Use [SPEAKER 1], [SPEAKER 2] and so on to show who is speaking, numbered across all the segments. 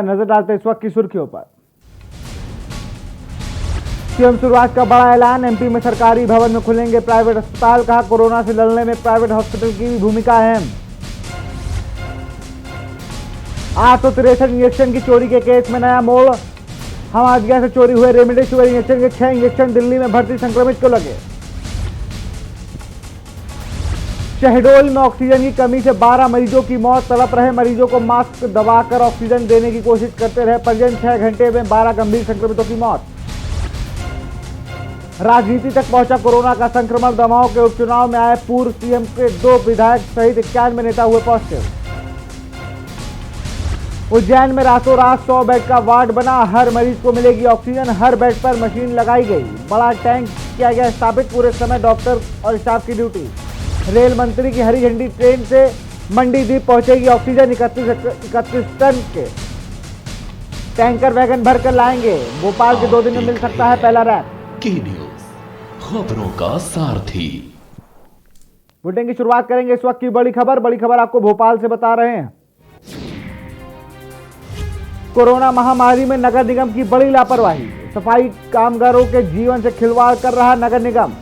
[SPEAKER 1] नजर डालते इस वक्त की सुर्खियों पर। सीएम शुरुआत का बड़ा ऐलान, एमपी में सरकारी भवन में खुलेंगे प्राइवेट अस्पताल। कहा कोरोना से लड़ने में प्राइवेट हॉस्पिटल की भूमिका अहम। 863 इंजेक्शन की चोरी के केस में नया मोड़। हमादिया से चोरी हुए रेमडेसिविर इंजेक्शन के 6 इंजेक्शन दिल्ली में भर्ती संक्रमित को लगे। शहडोल में ऑक्सीजन की कमी से 12 मरीजों की मौत। तड़प रहे मरीजों को मास्क दबाकर ऑक्सीजन देने की कोशिश करते रहे परिजन। 6 घंटे में 12 गंभीर संक्रमितों की मौत। राजनीति तक पहुंचा कोरोना का संक्रमण। दमाओं के उपचुनाव में आए पूर्व सीएम के 2 विधायक सहित 91 नेता हुए पॉजिटिव। उज्जैन में रातों रात 100 बेड का वार्ड बना। हर मरीज को मिलेगी ऑक्सीजन। हर बेड पर मशीन लगाई गई। बड़ा टैंक किया गया स्थापित। पूरे समय डॉक्टर और स्टाफ की ड्यूटी। रेल मंत्री की हरी झंडी। ट्रेन से मंडी द्वीप पहुंचेगी ऑक्सीजन। 31 टन के टैंकर वैगन भरकर लाएंगे। भोपाल के 2 दिन में मिल सकता है पहला रैक।
[SPEAKER 2] की न्यूज खबरों का सारथी।
[SPEAKER 1] बुलेटिन की शुरुआत करेंगे इस वक्त की बड़ी खबर आपको भोपाल से बता रहे हैं। कोरोना महामारी में नगर निगम की बड़ी लापरवाही। सफाई कामगारों के जीवन से खिलवाड़ कर रहा नगर निगम।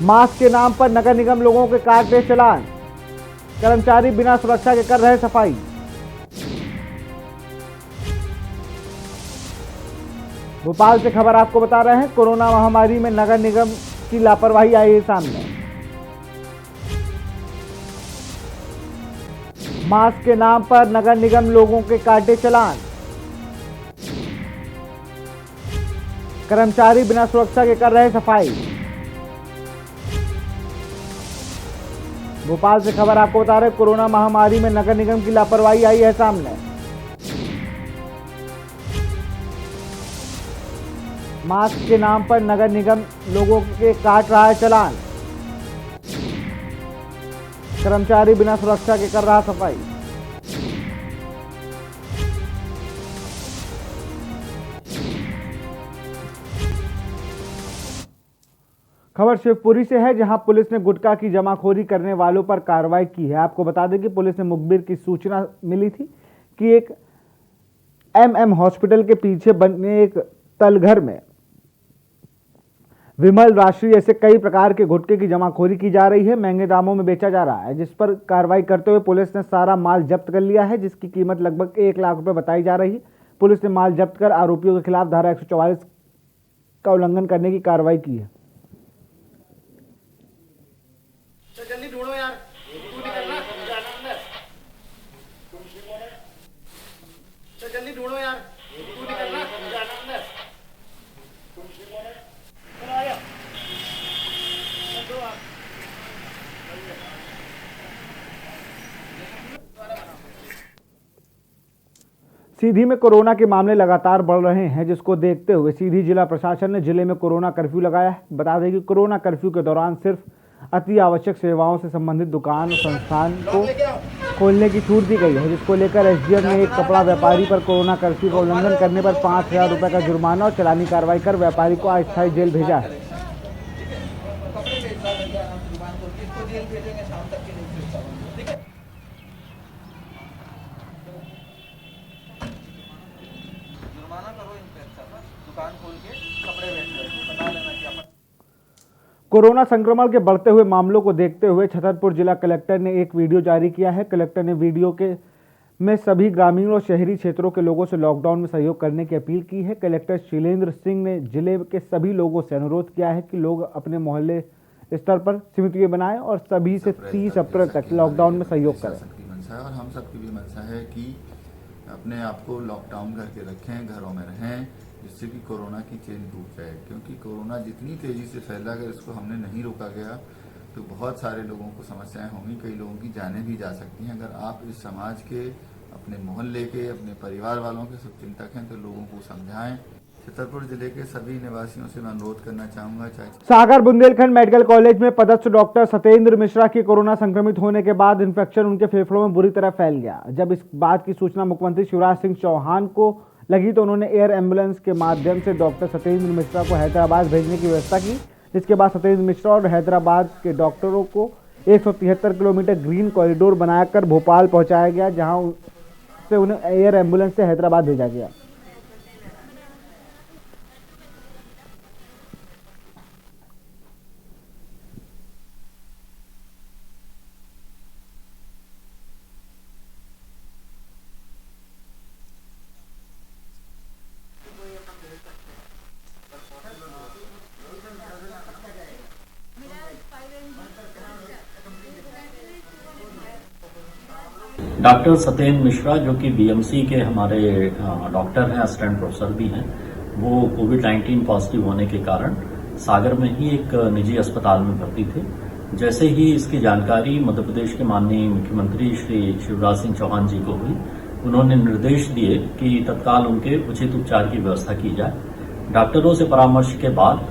[SPEAKER 1] मास्क के नाम पर नगर निगम लोगों के काट रहे चालान। कर्मचारी बिना सुरक्षा के कर रहे सफाई। भोपाल से खबर आपको बता रहे हैं। कोरोना महामारी में नगर निगम की लापरवाही आई है सामने। मास्क के नाम पर नगर निगम लोगों के काटे चालान। कर्मचारी बिना सुरक्षा के कर रहे सफाई। भोपाल से खबर आपको बता रहे कोरोना महामारी में नगर निगम की लापरवाही आई है सामने। मास्क के नाम पर नगर निगम लोगों के काट रहा है चालान। कर्मचारी बिना सुरक्षा के कर रहा सफाई। खबर शिवपुरी से है, जहां पुलिस ने गुटखा की जमाखोरी करने वालों पर कार्रवाई की है। आपको बता दें कि पुलिस ने मुखबिर की सूचना मिली थी कि एक एमएम हॉस्पिटल के पीछे बने एक तलघर में विमल राशि ऐसे कई प्रकार के गुटखे की जमाखोरी की जा रही है। महंगे दामों में बेचा जा रहा है, जिस पर कार्रवाई करते हुए पुलिस ने सारा माल जब्त कर लिया है, जिसकी कीमत लगभग 1 लाख रुपए बताई जा रही है। पुलिस ने माल जब्त कर आरोपियों के खिलाफ धारा 144 का उल्लंघन करने की कार्रवाई की है।
[SPEAKER 3] जल्दी ढूंढो यार, तू निकलना, जल्दी ढूंढो यार, तू निकलना,
[SPEAKER 1] सीधी में कोरोना के मामले लगातार बढ़ रहे हैं, जिसको देखते हुए सीधी जिला प्रशासन ने जिले में कोरोना कर्फ्यू लगाया है। बता दें कि कोरोना कर्फ्यू के दौरान सिर्फ अति आवश्यक सेवाओं से संबंधित दुकान और संस्थान को खोलने की छूट दी गई है, जिसको लेकर एसडीएम ने एक कपड़ा व्यापारी पर कोरोना कर्फ्यू का उल्लंघन करने पर 5,000 रुपए का जुर्माना और चालानी कार्रवाई कर व्यापारी को अस्थायी जेल भेजा है। कोरोना संक्रमण के बढ़ते हुए मामलों को देखते हुए छतरपुर जिला कलेक्टर ने एक वीडियो जारी किया है। कलेक्टर ने वीडियो में सभी ग्रामीण और शहरी क्षेत्रों के लोगों से लॉकडाउन में सहयोग करने की अपील की है। कलेक्टर शैलेंद्र सिंह ने जिले के सभी लोगों से अनुरोध किया है कि लोग अपने मोहल्ले स्तर पर समितियां बनाएं और सभी से 30 अप्रैल तक लॉकडाउन में सहयोग करें।
[SPEAKER 4] और हम सबकी भी मंशा है कि अपने आप को लॉकडाउन करके रखें, घरों में रहें, जिससे कि कोरोना की चेन टूट जाए। क्योंकि कोरोना जितनी तेज़ी से फैला, अगर इसको हमने नहीं रोका गया तो बहुत सारे लोगों को समस्याएं होंगी, कई लोगों की जानें भी जा सकती हैं। अगर आप इस समाज के, अपने मोहल्ले के, अपने परिवार वालों के शुभचिंतक हैं तो लोगों को समझाएं। छतरपुर जिले के सभी निवासियों से मैं अनुरोध करना चाहूंगा।
[SPEAKER 1] सागर बुंदेलखंड मेडिकल कॉलेज में पदस्थ डॉक्टर सत्येंद्र मिश्रा की कोरोना संक्रमित होने के बाद इन्फेक्शन उनके फेफड़ों में बुरी तरह फैल गया। जब इस बात की सूचना मुख्यमंत्री शिवराज सिंह चौहान को लगी तो उन्होंने एयर एम्बुलेंस के माध्यम से डॉक्टर सत्येंद्र मिश्रा को हैदराबाद भेजने की व्यवस्था की, जिसके बाद सत्येंद्र मिश्रा और हैदराबाद के डॉक्टरों को 173 किलोमीटर ग्रीन कॉरिडोर बनाकर भोपाल पहुंचाया गया, जहां जिससे उन्हें एयर एम्बुलेंस से हैदराबाद भेजा गया।
[SPEAKER 5] डॉक्टर सत्येंद्र मिश्रा जो कि बीएमसी के हमारे डॉक्टर हैं, असिस्टेंट प्रोफेसर भी हैं, वो कोविड-19 पॉजिटिव होने के कारण सागर में ही एक निजी अस्पताल में भर्ती थे। जैसे ही इसकी जानकारी मध्य प्रदेश के माननीय मुख्यमंत्री श्री शिवराज सिंह चौहान जी को हुई, उन्होंने निर्देश दिए कि तत्काल उनके उचित उपचार की व्यवस्था की जाए। डॉक्टरों से परामर्श के बाद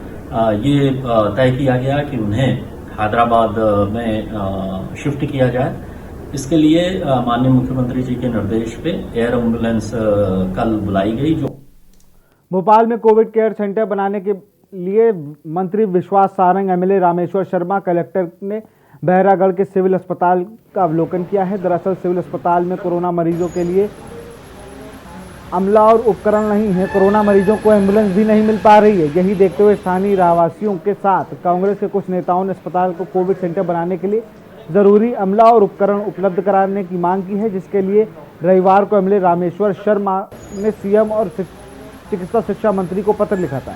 [SPEAKER 5] ये तय किया गया कि उन्हें हैदराबाद में शिफ्ट किया जाए। इसके लिए माननीय मुख्यमंत्री जी के निर्देश पे एयर एम्बुलेंस कल बुलाई गई। जो
[SPEAKER 1] भोपाल में कोविड केयर सेंटर बनाने के लिए मंत्री विश्वास सारंग, एमएलए रामेश्वर शर्मा, कलेक्टर ने बहरागढ़ के सिविल अस्पताल का अवलोकन किया है। दरअसल सिविल अस्पताल में कोरोना मरीजों के लिए अमला और उपकरण नहीं है, कोरोना मरीजों को एम्बुलेंस भी नहीं मिल पा रही है। यही देखते हुए स्थानीय रहवासियों के साथ कांग्रेस के कुछ नेताओं ने अस्पताल को कोविड सेंटर बनाने के लिए जरूरी अमला और उपकरण उपलब्ध कराने की मांग की है, जिसके लिए रविवार को एमएलए रामेश्वर शर्मा ने सीएम और चिकित्सा शिक्षा मंत्री को पत्र लिखा था।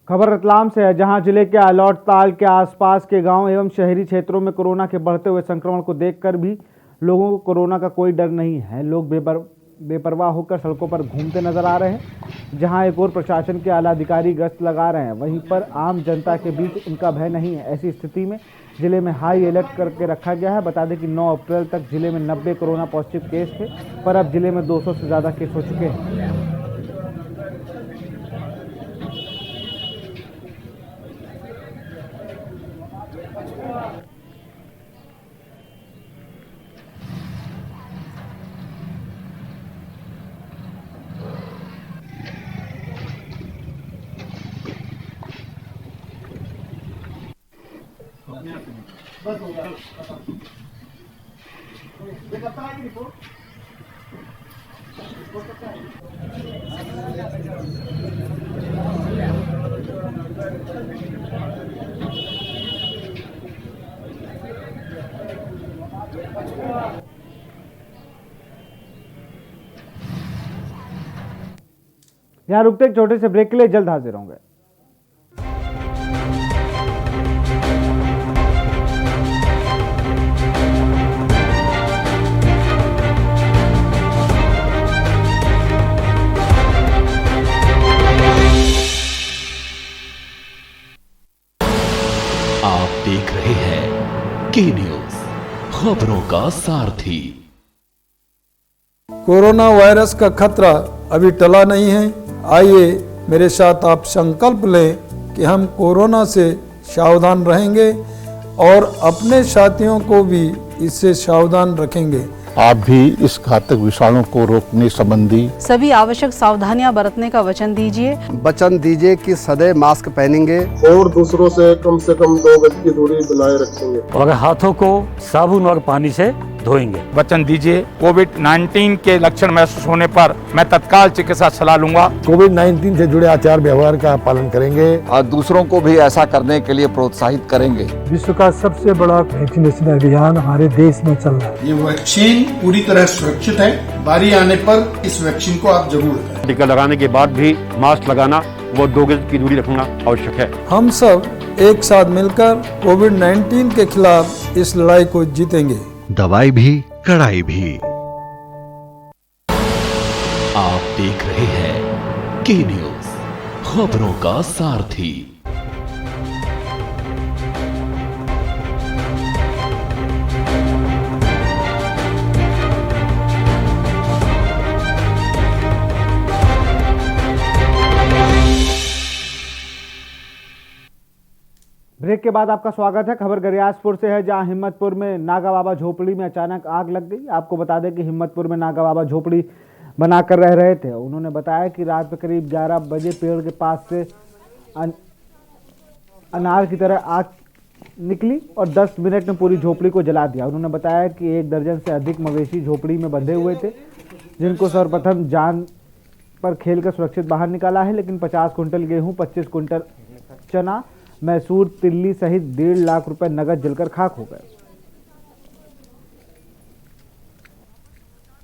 [SPEAKER 1] खबर रतलाम से है, जहां जिले के आलौट ताल के आसपास के गांव एवं शहरी क्षेत्रों में कोरोना के बढ़ते हुए संक्रमण को देखकर भी लोगों को कोरोना का कोई डर नहीं है। लोग बेपरवाह होकर सड़कों पर घूमते नजर आ रहे हैं, जहां एक और प्रशासन के आला अधिकारी गश्त लगा रहे हैं, वहीं पर आम जनता के बीच इनका भय नहीं है। ऐसी स्थिति में जिले में हाई अलर्ट करके रखा गया है। बता दें कि 9 अप्रैल तक जिले में 90 कोरोना पॉजिटिव केस थे, पर अब जिले में 200 से ज़्यादा केस हो चुके हैं। यहाँ रुकते एक छोटे से ब्रेक के लिए, जल्द हाजिर होंगे।
[SPEAKER 2] आप देख रहे हैं के न्यूज, खबरों का सारथी।
[SPEAKER 6] कोरोना वायरस का खतरा अभी टला नहीं है। आइए मेरे साथ आप संकल्प लें कि हम कोरोना से सावधान रहेंगे और अपने साथियों को भी इससे सावधान रखेंगे।
[SPEAKER 7] आप भी इस घातक विषाणु को रोकने संबंधी
[SPEAKER 8] सभी आवश्यक सावधानियां बरतने का वचन दीजिए।
[SPEAKER 9] वचन दीजिए कि सदैव मास्क पहनेंगे
[SPEAKER 10] और दूसरों से कम 2 गज की दूरी बनाए रखेंगे
[SPEAKER 11] और हाथों को साबुन और पानी से धोएंगे।
[SPEAKER 12] वचन दीजिए कोविड-19 के लक्षण महसूस होने पर मैं तत्काल चिकित्सा सलाह लूंगा।
[SPEAKER 7] कोविड-19 से जुड़े आचार व्यवहार का पालन करेंगे
[SPEAKER 13] और दूसरों को भी ऐसा करने के लिए प्रोत्साहित करेंगे।
[SPEAKER 14] विश्व का सबसे बड़ा वैक्सीनेशन अभियान हमारे देश में चल रहा है।
[SPEAKER 10] ये वैक्सीन पूरी तरह सुरक्षित है। बारी आने पर इस वैक्सीन को आप जरूर लें।
[SPEAKER 11] टीका लगाने के बाद भी मास्क लगाना व 2 गज की दूरी रखना आवश्यक है।
[SPEAKER 6] हम सब एक साथ मिलकर कोविड-19 के खिलाफ इस लड़ाई को जीतेंगे।
[SPEAKER 15] दवाई भी कड़ाई भी।
[SPEAKER 2] आप देख रहे हैं के न्यूज, खबरों का सारथी।
[SPEAKER 1] ब्रेक के बाद आपका स्वागत है। खबर गरियासपुर से है, जहां हिम्मतपुर में नागा बाबा झोपड़ी में अचानक आग लग गई। आपको बता दें कि हिम्मतपुर में नागा बाबा झोपड़ी बनाकर रह रहे थे। उन्होंने बताया कि रात में करीब 11 बजे पेड़ के पास से अनार की तरह आग निकली और 10 मिनट में पूरी झोपड़ी को जला दिया। उन्होंने बताया कि 1 दर्जन से अधिक मवेशी झोपड़ी में बंधे हुए थे, जिनको सर्वप्रथम जान पर खेलकर सुरक्षित बाहर निकाला है, लेकिन 50 कुंटल गेहूं, 25 कुंटल चना, मैसूर, तिल्ली सहित 1.5 लाख रुपए नगद जलकर खाक हो गए।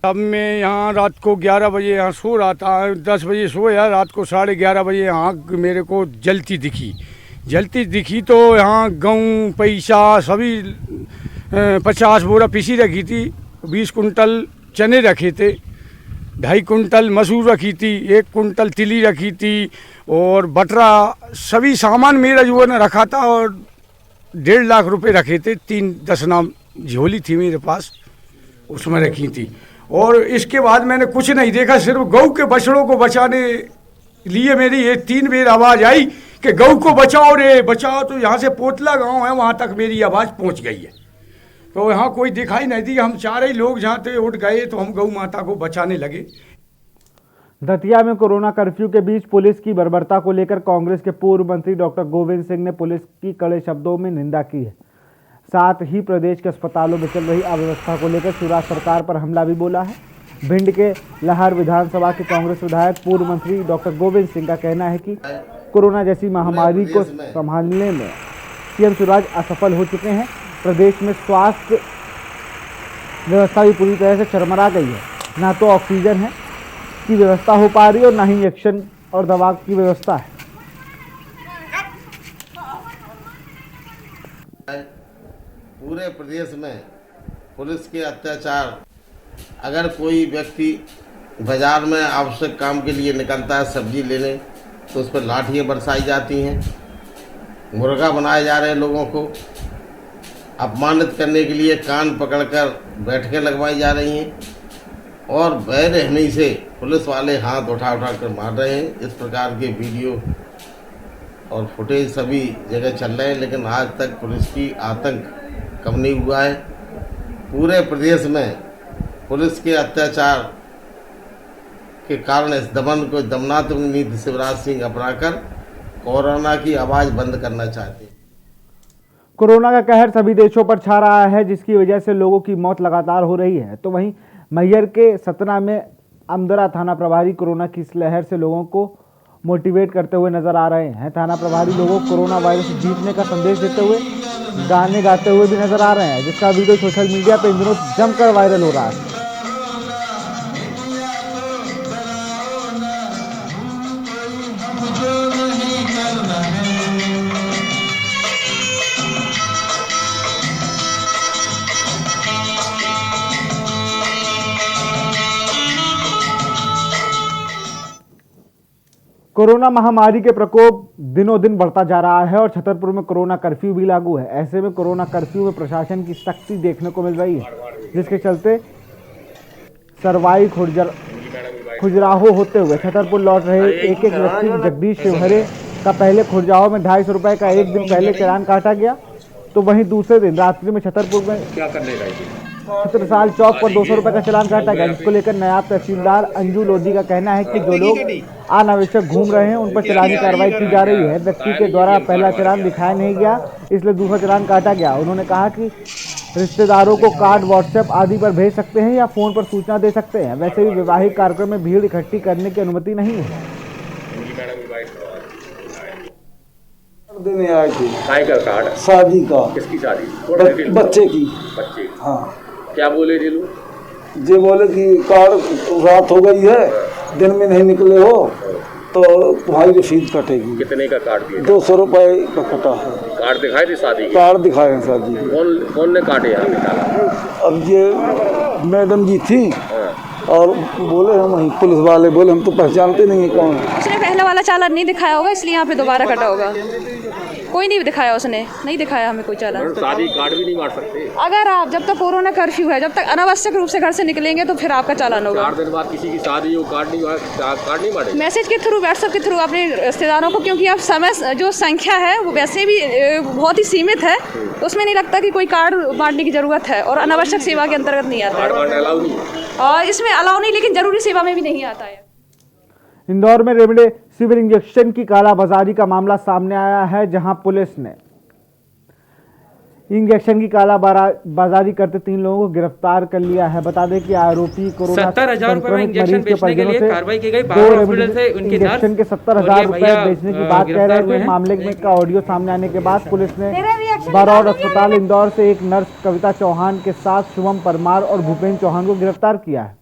[SPEAKER 12] अब मैं यहाँ रात को 11 बजे यहाँ सो रहा था, 10 बजे सोया, रात को 11:30 बजे आग मेरे को जलती दिखी तो यहाँ गेहूँ, पैसा सभी 50 बोरा पीसी रखी थी, 20 कुंटल चने रखे थे, 2.5 कुंटल मसूर रखी थी, 1 कुंटल तिली रखी थी और बटरा, सभी सामान मेरा जो है ना रखा था और 1.5 लाख रुपए रखे थे। 3-10 नाम झोली थी मेरे पास, उसमें रखी थी। और इसके बाद मैंने कुछ नहीं देखा, सिर्फ गऊ के बछड़ों को बचाने लिए मेरी ये 3 बार आवाज़ आई कि गऊ को बचाओ रे बचाओ। तो यहाँ से पोतला गांव है, वहाँ तक मेरी आवाज़ पहुँच गई है। तो यहाँ कोई दिखाई नहीं दी, हम 4 ही लोग जहाँ थे उठ गए, तो हम गऊ माता को बचाने लगे।
[SPEAKER 1] दतिया में कोरोना कर्फ्यू के बीच पुलिस की बर्बरता को लेकर कांग्रेस के पूर्व मंत्री डॉक्टर गोविंद सिंह ने पुलिस की कड़े शब्दों में निंदा की है। साथ ही प्रदेश के अस्पतालों में चल रही अव्यवस्था को लेकर शिवराज सरकार पर हमला भी बोला है। भिंड के लहर विधानसभा के कांग्रेस विधायक पूर्व मंत्री डॉक्टर गोविंद सिंह का कहना है कि कोरोना जैसी महामारी को संभालने में सीएम शिवराज असफल हो चुके हैं। प्रदेश में स्वास्थ्य व्यवस्था भी पूरी तरह से चरमरा गई है। ना तो ऑक्सीजन है की व्यवस्था हो पा रही और ना ही इंजेक्शन और दवा की व्यवस्था है।
[SPEAKER 16] पूरे प्रदेश में पुलिस के अत्याचार, अगर कोई व्यक्ति बाजार में आवश्यक काम के लिए निकलता है सब्जी लेने, तो उस पर लाठियाँ बरसाई जाती हैं, मुर्गा बनाए जा रहे हैं, लोगों को अपमानित करने के लिए कान पकड़कर बैठकें लगवाई जा रही हैं और बेरहमी से पुलिस वाले हाथ उठा कर मार रहे हैं। इस प्रकार के वीडियो और फुटेज सभी जगह चल रहे हैं, लेकिन आज तक पुलिस की आतंक कम नहीं हुआ है। पूरे प्रदेश में पुलिस के अत्याचार के कारण इस दमन को दमनात्मक नीति शिवराज सिंह अपनाकर कोरोना की आवाज़ बंद करना चाहते हैं।
[SPEAKER 1] कोरोना का कहर सभी देशों पर छा रहा है, जिसकी वजह से लोगों की मौत लगातार हो रही है। तो वहीं मैहर के सतना में अमदरा थाना प्रभारी कोरोना की इस लहर से लोगों को मोटिवेट करते हुए नजर आ रहे हैं। थाना प्रभारी लोगों को कोरोना वायरस से जीतने का संदेश देते हुए गाने गाते हुए भी नजर आ रहे हैं, जिसका वीडियो सोशल मीडिया पर इन दिनों जमकर वायरल हो रहा है। कोरोना महामारी के प्रकोप दिनों दिन बढ़ता जा रहा है और छतरपुर में कोरोना कर्फ्यू भी लागू है। ऐसे में कोरोना कर्फ्यू में प्रशासन की सख्ती देखने को मिल रही है, जिसके चलते सरवाई खुजराहो होते हुए छतरपुर लौट रहे एक व्यक्ति जगदीश शिवहरे का पहले खुजराहो में 250 रुपए का एक दिन पहले चालान काटा गया, तो वहीं दूसरे दिन रात्रि में छतरपुर में
[SPEAKER 17] क्या करने गए
[SPEAKER 1] छत्रसाल चौक पर 200 रुपए का चालान काटा गया, जिसको लेकर नायब तहसीलदार अंजू लोधी का कहना है कि जो लोग अनावश्यक घूम रहे हैं उन पर चालानी कार्रवाई की जा रही है। व्यक्ति के द्वारा पहला चालान दिखाया नहीं गया, इसलिए दूसरा चालान काटा गया। उन्होंने कहा कि रिश्तेदारों को कार्ड व्हाट्सएप आदि पर भेज सकते हैं या फोन पर सूचना दे सकते हैं। वैसे भी वैवाहिक कार्यक्रम में भीड़ इकट्ठी करने की अनुमति नहीं है।
[SPEAKER 17] देने आए थे
[SPEAKER 18] काय का कार्ड,
[SPEAKER 17] शादी का।
[SPEAKER 18] किसकी शादी?
[SPEAKER 17] बच्चे की।
[SPEAKER 18] बच्चे?
[SPEAKER 17] हाँ।
[SPEAKER 18] क्या बोले ये लोग?
[SPEAKER 17] ये बोले कि कार्ड रात हो गई है, दिन में नहीं निकले हो तो तुम्हारी रसीद कटेगी।
[SPEAKER 18] कितने का कार्ड दिया?
[SPEAKER 17] 200 रुपए का कटा है।
[SPEAKER 18] कार्ड दिखाए थे शादी के?
[SPEAKER 17] कार्ड दिखाए हैं शादी के।
[SPEAKER 18] कौन ने काटे यहाँ निकाला?
[SPEAKER 17] अब ये मैडम जी थी और बोले हम वहीं पुलिस वाले बोले हम तो पहचानते नहीं है कौन है।
[SPEAKER 19] उसने पहले वाला चालान नहीं दिखाया होगा, इसलिए यहाँ पे दोबारा कटा होगा। कोई नहीं दिखाया, उसने नहीं दिखाया हमें कोई चालान।
[SPEAKER 18] शादी कार्ड भी नहीं बांट सकते।
[SPEAKER 19] अगर आप जब तक कोरोना कर्फ्यू है, जब तक अनावश्यक रूप से घर से निकलेंगे तो फिर आपका चालान होगा।
[SPEAKER 18] 4 दिन बाद किसी की शादी हो, कार्ड नहीं बांटे।
[SPEAKER 19] मैसेज के थ्रू, व्हाट्सएप के थ्रू अपने रिश्तेदारों को, क्योंकि अब समय जो संख्या है वो वैसे भी बहुत ही सीमित है, तो उसमें नहीं लगता कि कोई कार्ड बांटने की जरूरत है, और अनावश्यक सेवा के अंतर्गत नहीं आता है, और इसमें अलाउ नहीं, लेकिन जरूरी सेवा में भी नहीं आता है।
[SPEAKER 1] इंदौर में रेमडेसिविर इंजेक्शन की कालाबाजारी का मामला सामने आया है, जहां पुलिस ने इंजेक्शन की कालाबाजारी करते 3 लोगों को गिरफ्तार कर लिया है। बता दें कि आरोपी कोरोना
[SPEAKER 20] 70,000 रुपए में इंजेक्शन बेचने के लिए कार्रवाई की गई।
[SPEAKER 1] हॉस्पिटल से उनके इंजेक्शन के 70,000 रुपए बेचने की बात कह रहे थे। मामले में का ऑडियो सामने आने के बाद पुलिस ने बरौर अस्पताल इंदौर से एक नर्स कविता चौहान के साथ शुभम परमार और भूपेन्द्र चौहान को गिरफ्तार किया है।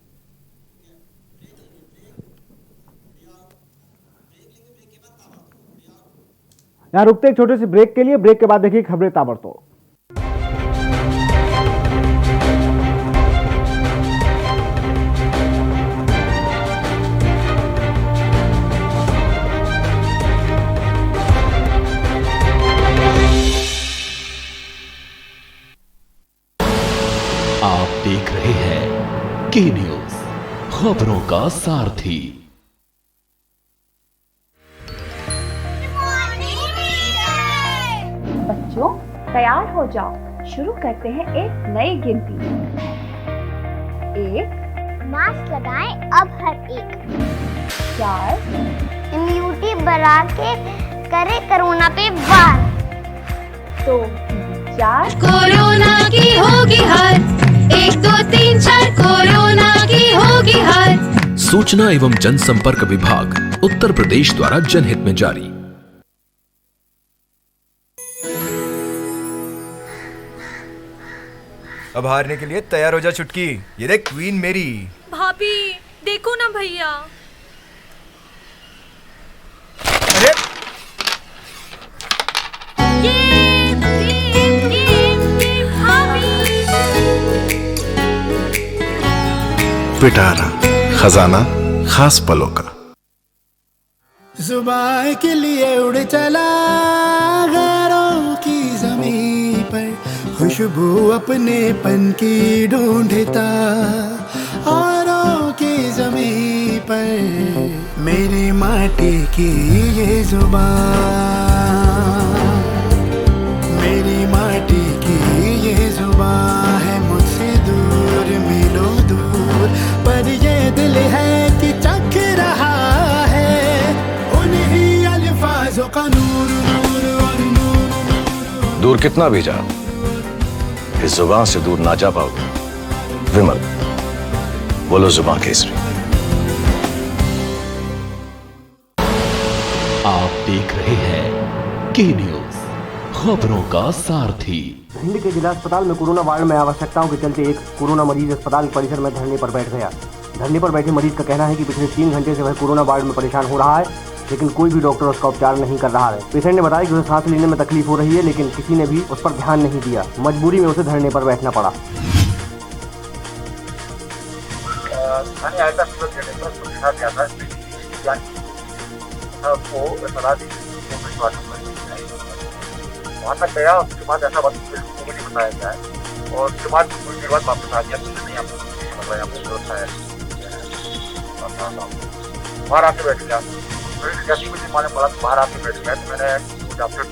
[SPEAKER 1] यहाँ रुकते एक छोटे से ब्रेक के लिए। ब्रेक के बाद देखिए खबरें ताबड़तोड़।
[SPEAKER 2] आप देख रहे हैं के न्यूज, खबरों का सारथी।
[SPEAKER 21] बच्चों तैयार हो जाओ, शुरू करते हैं एक नई गिनती। 1,
[SPEAKER 22] मास्क लगाएं अब हर एक।
[SPEAKER 21] 4,
[SPEAKER 22] इम्यूनिटी बढ़ा के करे कोरोना पे वार।
[SPEAKER 21] तो 4,
[SPEAKER 23] कोरोना की होगी हार। 1 2 3 4 कोरोना की होगी हार।
[SPEAKER 2] सूचना एवं जनसंपर्क विभाग उत्तर प्रदेश द्वारा जनहित में जारी।
[SPEAKER 24] अब हारने के लिए तैयार हो जा चुटकी। ये देख क्वीन मेरी।
[SPEAKER 23] भाभी देखो ना भैया।
[SPEAKER 24] अरे
[SPEAKER 25] पिटारा खजाना खास पलों का।
[SPEAKER 26] जुबान के लिए उड़ चला गैरों की जमीन पर, खुशबू अपने पन की ढूंढता औरों की जमीन पर। मेरी माटी की ये जुबान, मेरी माटी की ये जुबान है मुझसे दूर मिलो दूर, पर ये दिल है कि चख रहा है उन्हीं अल्फाजों का नूर नूर और नूर।
[SPEAKER 25] दूर कितना भी जा, इस जुबान से दूर ना जा पाओगे। विमल, बोलो जुबान केसरी।
[SPEAKER 2] आप देख रहे हैं के न्यूज, खबरों का सारथी।
[SPEAKER 27] भिंड के जिला अस्पताल में कोरोना वार्ड में आवश्यकताओं के चलते एक कोरोना मरीज अस्पताल परिसर में धरने पर बैठ गया। धरने पर बैठे मरीज का कहना है कि पिछले 3 घंटे से वह कोरोना वार्ड में परेशान हो रहा है, लेकिन कोई भी डॉक्टर उसका उपचार नहीं कर रहा है। पेशेंट ने बताया कि उसे सांस लेने में तकलीफ हो रही है, लेकिन किसी ने भी उस पर ध्यान नहीं दिया। मजबूरी में उसे धरने पर बैठना पड़ा।
[SPEAKER 28] वहाँ तक गया, उसके बाद ऐसा बात मुझे बताया गया है, और उसके बाद कुछ देर बाद वापस आ गया। नहीं आपको बाहर आके बैठ गया। जैसे मुझे मालूम पड़ा बाहर आके बैठ गया, तो मैंने डॉक्टर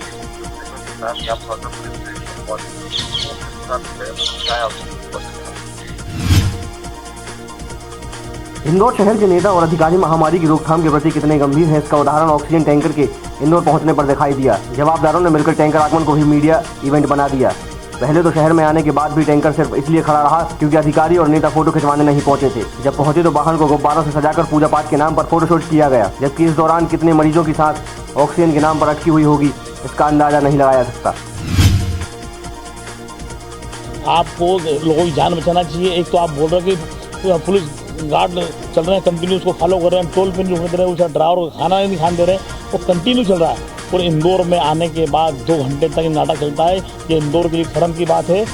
[SPEAKER 27] इंदौर शहर के नेता और अधिकारी महामारी की रोकथाम के प्रति कितने गंभीर हैं, इसका उदाहरण ऑक्सीजन टैंकर के इंदौर पहुंचने पर दिखाई दिया। जवाबदारों ने मिलकर टैंकर आगमन को भी मीडिया इवेंट बना दिया। पहले तो शहर में आने के बाद भी टैंकर सिर्फ इसलिए खड़ा रहा क्योंकि अधिकारी और नेता फोटो खिंचवाने नहीं पहुंचे थे। जब पहुंचे तो वाहन को गुब्बारों से सजाकर पूजा पाठ के नाम पर फोटोशूट किया गया, जबकि इस दौरान कितने मरीजों की सांस ऑक्सीजन के नाम पर अटकी हुई होगी, इसका अंदाजा नहीं लगाया सकता।
[SPEAKER 29] आपको लोगों की जान बचाना चाहिए। एक तो आप बोल रहे हैं कि पुलिस गार्ड चल रहे हैं कंटिन्यू, उसको फॉलो कर रहे हैं, टोल पे नहीं रुकने दे रहे हैं, उसे ड्राइवर को खाना नहीं खाने दे रहे हैं, वो कंटिन्यू चल रहा है। और इंदौर में आने के बाद 2 घंटे तक नाटक चलता है। ये इंदौर के लिए शर्म की बात है।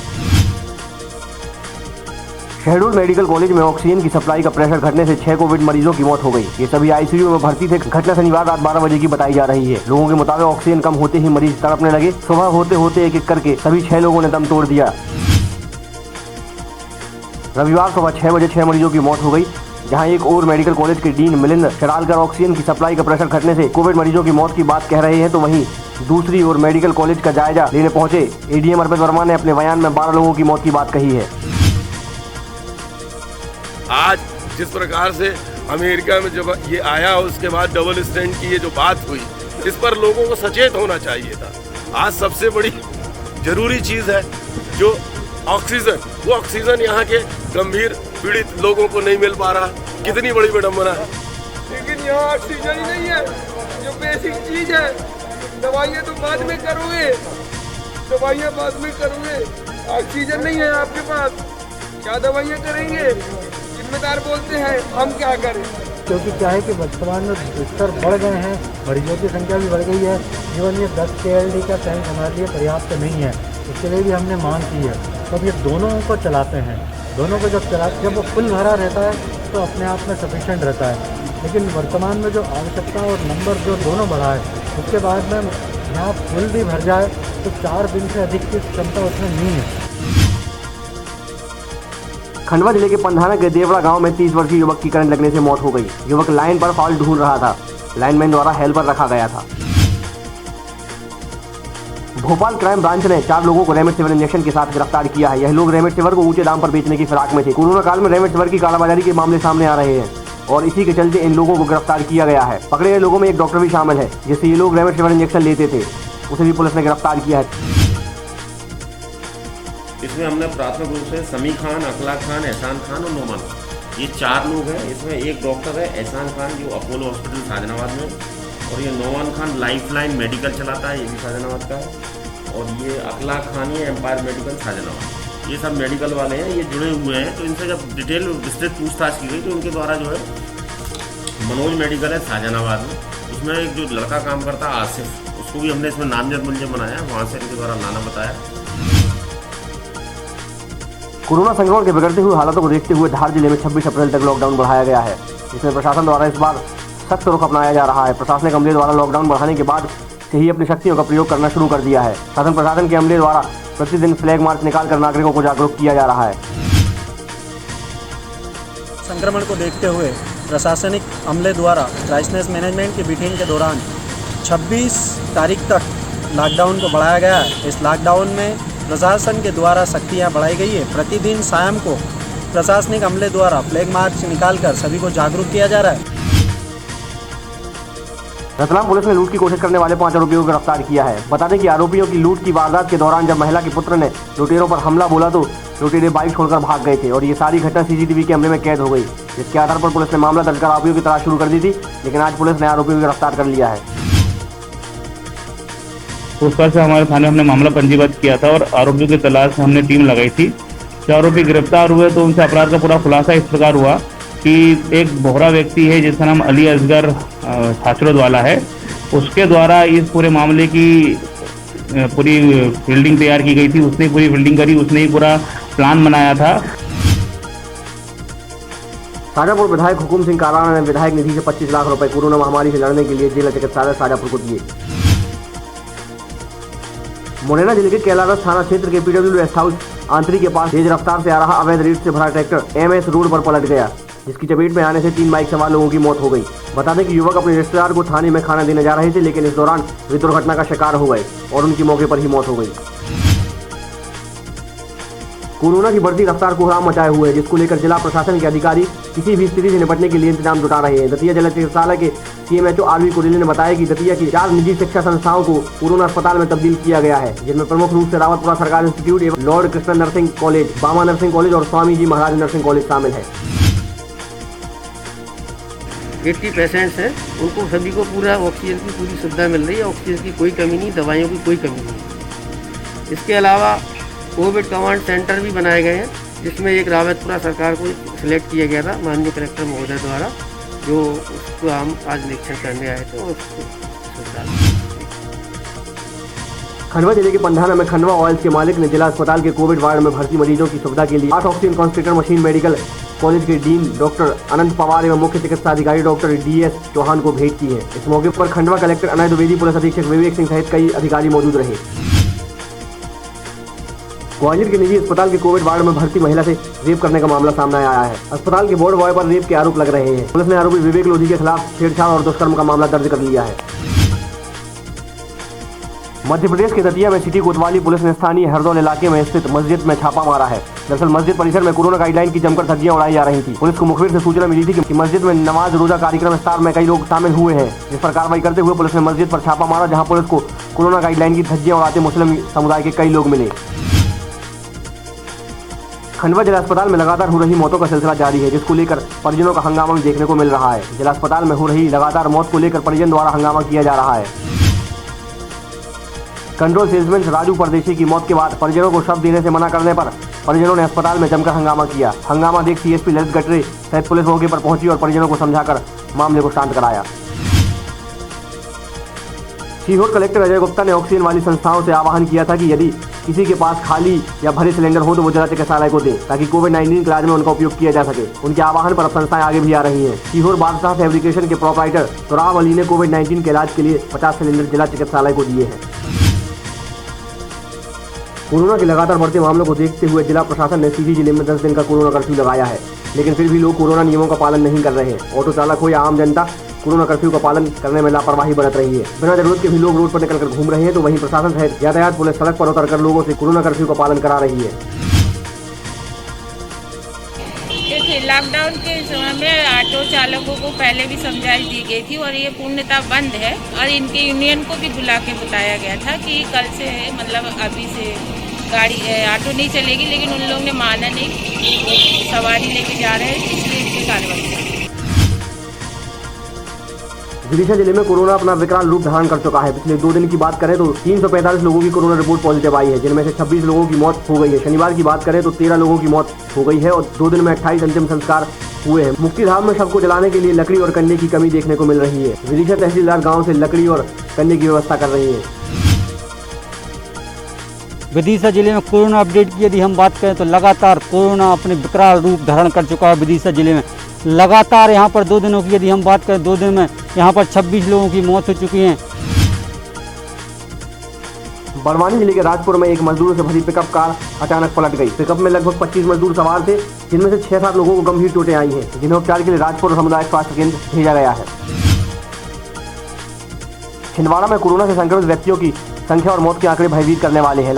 [SPEAKER 27] शहडोल मेडिकल कॉलेज में ऑक्सीजन की सप्लाई का प्रेशर घटने से 6 कोविड मरीजों की मौत हो गई। ये सभी आईसीयू में भर्ती थे। घटना शनिवार रात 12 बजे की बताई जा रही है। लोगों के मुताबिक ऑक्सीजन कम होते ही मरीज तड़पने लगे। सुबह होते होते एक एक करके सभी 6 लोगों ने दम तोड़ दिया। रविवार सुबह 6 बजे 6 मरीजों की मौत हो गई। जहां एक और मेडिकल कॉलेज के डीन मिलिंद शरालकर ऑक्सीजन की सप्लाई का प्रेशर घटने से कोविड मरीजों की मौत की बात कह रहे हैं, तो वहीं दूसरी ओर मेडिकल कॉलेज का जायजा लेने पहुंचे एडीएम अर्पित वर्मा ने अपने बयान में 12 लोगों की मौत की बात कही है।
[SPEAKER 3] आज जिस प्रकार से अमेरिका में जब ये आया उसके बाद डबल स्टैंड की ये जो बात हुई, इस पर लोगों को सचेत होना चाहिए था। आज सबसे बड़ी जरूरी चीज है जो ऑक्सीजन, वो ऑक्सीजन यहाँ के गंभीर पीड़ित लोगों को नहीं मिल पा रहा। कितनी बड़ी विडंबना है।
[SPEAKER 4] लेकिन यहाँ ऑक्सीजन ही नहीं है, जो बेसिक चीज है। दवाइयाँ तो बाद में करोगे, दवाइयाँ बाद में करोगे, ऑक्सीजन नहीं है आपके पास, क्या दवाइयाँ करेंगे? जिम्मेदार बोलते हैं, हम क्या करें?
[SPEAKER 5] क्योंकि क्या है कि वर्तमान में बिस्तर बढ़ गए हैं, मरीजों की संख्या भी बढ़ गई है। जीवन ये 10 KLD का टैंक हमारे लिए पर्याप्त नहीं है, इसके लिए भी हमने मांग की है। तब ये दोनों को चलाते हैं, दोनों को जब वो फुल भरा रहता है तो अपने आप में सफिशेंट रहता है। लेकिन वर्तमान में जो आवश्यकता और नंबर जो दोनों बढ़ा है, उसके बाद में यहाँ फुल भी भर जाए तो 4 दिन से अधिक की क्षमता उसमें नहीं है।
[SPEAKER 27] खंडवा जिले के पंधाना के देवड़ा गांव में 30 वर्षीय युवक की करंट लगने से मौत हो गई। युवक लाइन पर फॉल्ट ढूंढ रहा था, लाइनमैन द्वारा हेल्पर रखा गया था। भोपाल क्राइम ब्रांच ने 4 लोगों को रेमडेसिविर इंजेक्शन के साथ गिरफ्तार किया है। यह लोग रेमडेसिविर को ऊंचे दाम पर बेचने की फिराक में थे। कोरोना काल में रेमडेसिविर की कालाबाजारी के मामले सामने आ रहे हैं और इसी के चलते इन लोगों को गिरफ्तार किया गया है। पकड़े गए लोगों में एक डॉक्टर भी शामिल है, जिससे ये लोग रेमडेसिविर इंजेक्शन लेते थे, उसे भी पुलिस ने गिरफ्तार किया है।
[SPEAKER 7] इसमें हमने प्राथमिक रूप से समी खान, अखलाक खान, एहसान खान और नोमान खान, ये 4 लोग हैं। इसमें एक डॉक्टर है एहसान खान जो अपोलो हॉस्पिटल शाहजहानाबाद में, और ये नोमान खान लाइफलाइन मेडिकल चलाता है, ये भी शाहजहानाबाद का है। और ये अखलाक खान ये एम्पायर मेडिकल शाहजहानाबाद, ये सब मेडिकल वाले हैं, ये जुड़े हुए हैं। तो इनसे जब डिटेल विस्तृत पूछताछ की गई तो उनके द्वारा जो है मनोज मेडिकल है शाहजहानाबाद में, उसमें एक जो लड़का काम करता है आसिफ, उसको भी हमने इसमें नामजद मुलजिम बनाया, वहाँ से इनके द्वारा लाना बताया।
[SPEAKER 27] कोरोना संक्रमण के बिगड़ते हुए हालातों को देखते हुए धार जिले में 26 अप्रैल तक लॉकडाउन बढ़ाया गया है। इसमें प्रशासन द्वारा इस बार सख्त रुख अपनाया जा रहा है। प्रशासनिक अमले द्वारा लॉकडाउन बढ़ाने के बाद से ही अपनी शक्तियों का प्रयोग करना शुरू कर दिया है। शासन प्रशासन के अमले द्वारा प्रतिदिन फ्लैग मार्च निकालकर नागरिकों को जागरूक किया जा रहा है।
[SPEAKER 5] संक्रमण को देखते हुए प्रशासनिक अमले द्वारा क्राइसिस मैनेजमेंट की मीटिंग के दौरान 26 तारीख तक लॉकडाउन को बढ़ाया गया है। इस लॉकडाउन में प्रशासन के द्वारा सख्तियां बढ़ाई गई है। प्रतिदिन शाम को प्रशासनिक अमले द्वारा फ्लैग मार्च निकालकर सभी को जागरूक किया जा रहा है।
[SPEAKER 27] रतलाम पुलिस ने लूट की कोशिश करने वाले 5 आरोपियों को गिरफ्तार किया है। बता दें कि आरोपियों की लूट की वारदात के दौरान जब महिला के पुत्र ने लुटेरों पर हमला बोला तो लुटेरे बाइक छोड़कर भाग गए थे और ये सारी घटना सीसीटीवी कैमरे में कैद हो गई, जिसके आधार पर पुलिस ने मामला दर्ज कर आरोपियों की तलाश शुरू कर दी थी। लेकिन आज पुलिस ने आरोपियों को गिरफ्तार कर लिया है।
[SPEAKER 8] उस पर से हमारे थाने हमने मामला पंजीबद्ध किया था और आरोपियों की तलाश में हमने टीम लगाई थी। जब आरोपी गिरफ्तार हुए तो उनसे अपराध का पूरा खुलासा इस प्रकार हुआ कि एक बोहरा व्यक्ति है जिसका नाम अली असगर छाछरोद वाला है, उसके द्वारा इस पूरे मामले की पूरी फील्डिंग तैयार की गई थी। उसने पूरी फील्डिंग करी, उसने ही पूरा प्लान बनाया था।
[SPEAKER 27] शाजापुर विधायक हुकुम सिंह काराना ने विधायक निधि से 25 लाख रुपए कोरोना महामारी से लड़ने के लिए जिला चिकित्सालय शाजापुर को दिए। मुरैना जिले के कैलारस थाना क्षेत्र के PW रेस्ट हाउस आंतरी के पास तेज रफ्तार से आ रहा अवैध रेत से भरा ट्रैक्टर MS रोड पर पलट गया, जिसकी चपेट में आने से 3 बाइक सवार लोगों की मौत हो गई। बता दें कि युवक अपने रिश्तेदार को थाने में खाना देने जा रहे थे, लेकिन इस दौरान वे दुर्घटना का शिकार हो गए और उनकी मौके पर ही मौत हो गई। कोरोना की बढ़ती रफ्तार कोहराम मचाए हुए है, जिसको लेकर जिला प्रशासन के अधिकारी किसी भी स्थिति से निपटने के लिए इंतजाम जुटा रहे हैं। दतिया जिला चिकित्सालय के CMHO RV कोरेले ने बताया कि दतिया की 4 निजी शिक्षा संस्थाओं को कोरोना अस्पताल में तब्दील किया गया है, जिनमें प्रमुख रूप से रावतपुरा सरकारी इंस्टीट्यूट एवं लॉर्ड कृष्ण नर्सिंग कॉलेज, बामा नर्सिंग कॉलेज और स्वामी जी महाराज नर्सिंग कॉलेज शामिल है।
[SPEAKER 9] 80 पेशेंट्स हैं, उनको सभी को पूरा ऑक्सीजन की पूरी सुविधा मिल रही है। ऑक्सीजन की कोई कमी नहीं, दवाइयों की कोई कमी नहीं। इसके अलावा कोविड कमांड सेंटर भी बनाए गए हैं, जिसमें एक रावतपुरा सरकार को सिलेक्ट किया गया था माननीय कलेक्टर महोदय द्वारा, जो उसको हम आज निरीक्षण करने आए थे और उसको
[SPEAKER 27] खंडवा जिले के पंधाना में खंडवा ऑयल्स के मालिक ने जिला अस्पताल के कोविड वार्ड में भर्ती मरीजों की सुविधा के लिए 8 oxygen concentrator machine medical college के डीन डॉक्टर अनंत पवार एवं मुख्य चिकित्सा अधिकारी डॉक्टर DS चौहान को भेंट की है। इस मौके पर खंडवा कलेक्टर अनय द्विवेदी, पुलिस अधीक्षक विवेक सिंह सहित कई अधिकारी मौजूद रहे। ग्वालियर के निजी अस्पताल के कोविड वार्ड में भर्ती महिला से रेप करने का मामला सामने आया है। अस्पताल के बोर्ड बॉय पर रेप के आरोप लग रहे हैं। पुलिस ने आरोपी विवेक लोधी के खिलाफ छेड़छाड़ और दुष्कर्म का मामला दर्ज कर लिया है। मध्य प्रदेश के दतिया में सिटी कोतवाली पुलिस ने स्थानीय हरदौल इलाके में स्थित मस्जिद में छापा मारा है। दरअसल मस्जिद परिसर में कोरोना गाइडलाइन की जमकर धज्जियां उड़ाई जा रही थी। पुलिस को मुखबिर से सूचना मिली थी कि मस्जिद में नमाज रोजा कार्यक्रम विस्तार में कई लोग शामिल हुए हैं, जिस पर कार्रवाई करते हुए पुलिस ने मस्जिद पर छापा मारा, जहां पुलिस को कोरोना गाइडलाइन की धज्जियां उड़ाते मुस्लिम समुदाय के कई लोग मिले। खंडवा जिला अस्पताल में लगातार हो रही मौतों का सिलसिला जारी है, जिसको लेकर परिजनों का हंगामा भी देखने को मिल रहा है। जिला अस्पताल में हो रही लगातार मौत को लेकर परिजन द्वारा हंगामा किया जा रहा है। कंट्रोल सेल्समैन राजू परदेशी की मौत के बाद परिजनों को शव देने से मना करने पर परिजनों ने अस्पताल में जमकर हंगामा किया। हंगामा देख CSP ललित गटरे सहित पुलिस मौके पर पहुंची और परिजनों को समझाकर मामले को शांत कराया। सीहोर कलेक्टर अजय गुप्ता ने ऑक्सीजन वाली संस्थाओं से आह्वान किया था कि यदि किसी के पास खाली या भरे सिलेंडर हो तो वो जिला चिकित्सालय को दे, ताकि कोविड-19 के इलाज में उनका उपयोग किया जा सके। उनके आह्वान पर अब संस्थाएं आगे भी आ रही हैं। सीहोर बादशाह फैब्रिकेशन के प्रोपराइटर तुराब अली ने कोविड-19 के इलाज के लिए 50 सिलेंडर जिला चिकित्सालय को दिए हैं। कोरोना के लगातार बढ़ते मामलों को देखते हुए जिला प्रशासन ने सीधी जिले में 10 दिन का कोरोना कर्फ्यू लगाया है, लेकिन फिर भी लोग कोरोना नियमों का पालन नहीं कर रहे हैं। ऑटो चालक हो या आम जनता कोरोना कर्फ्यू का पालन करने में लापरवाही बरत रही है। बिना जरूरत के भी लोग रोड पर निकलकर घूम रहे हैं, तो वहीं प्रशासन सहित यातायात पुलिस सड़क पर उतरकर लोगों से कोरोना कर्फ्यू का पालन करा रही है।
[SPEAKER 6] देखिए, लॉकडाउन के समय में ऑटो चालकों को पहले भी समझाइश दी गई थी और ये पूर्णतः बंद है, और इनके यूनियन को भी बुला के बताया गया था कि कल से मतलब अभी से गाड़ी ऑटो नहीं चलेगी, लेकिन उन लोगों ने माना नहीं। सवारी लेके जा रहे हैं, इसलिए इनकी कार्रवाई।
[SPEAKER 27] विदिशा जिले में कोरोना अपना विकराल रूप धारण कर चुका है। पिछले 2 दिन की बात करें तो 345 लोगों की कोरोना रिपोर्ट पॉजिटिव आई है, जिनमें से 26 लोगों की मौत हो गई है। शनिवार की बात करें तो 13 लोगों की मौत हो गई है और 2 दिन में 28 अंतिम संस्कार हुए हैं। मुक्तिधाम में शव को जलाने के लिए लकड़ी और कंडे की कमी देखने को मिल रही है। विदिशा तहसीलदार गाँव से लकड़ी और कंडे की व्यवस्था कर रही है।
[SPEAKER 10] विदिशा जिले में कोरोना अपडेट की यदि हम बात करें तो लगातार कोरोना अपने विकराल रूप धारण कर चुका है। विदिशा जिले में लगातार यहाँ पर 2 दिनों की यदि हम बात करें, 2 दिन में यहाँ पर 26 लोगों की मौत हो चुकी है।
[SPEAKER 27] बड़वानी जिले के राजपुर में एक मजदूरों से भरी पिकअप कार अचानक पलट गई। पिकअप में लगभग 25 मजदूर सवार थे, जिनमें से 6-7 लोगों को गंभीर चोटें आई हैं, जिन्हें उपचार के लिए राजपुर सामुदायिक स्वास्थ्य केंद्र भेजा गया है। छिंदवाड़ा में कोरोना से संक्रमित व्यक्तियों की संख्या और मौत के आंकड़े भयभीत करने वाले हैं।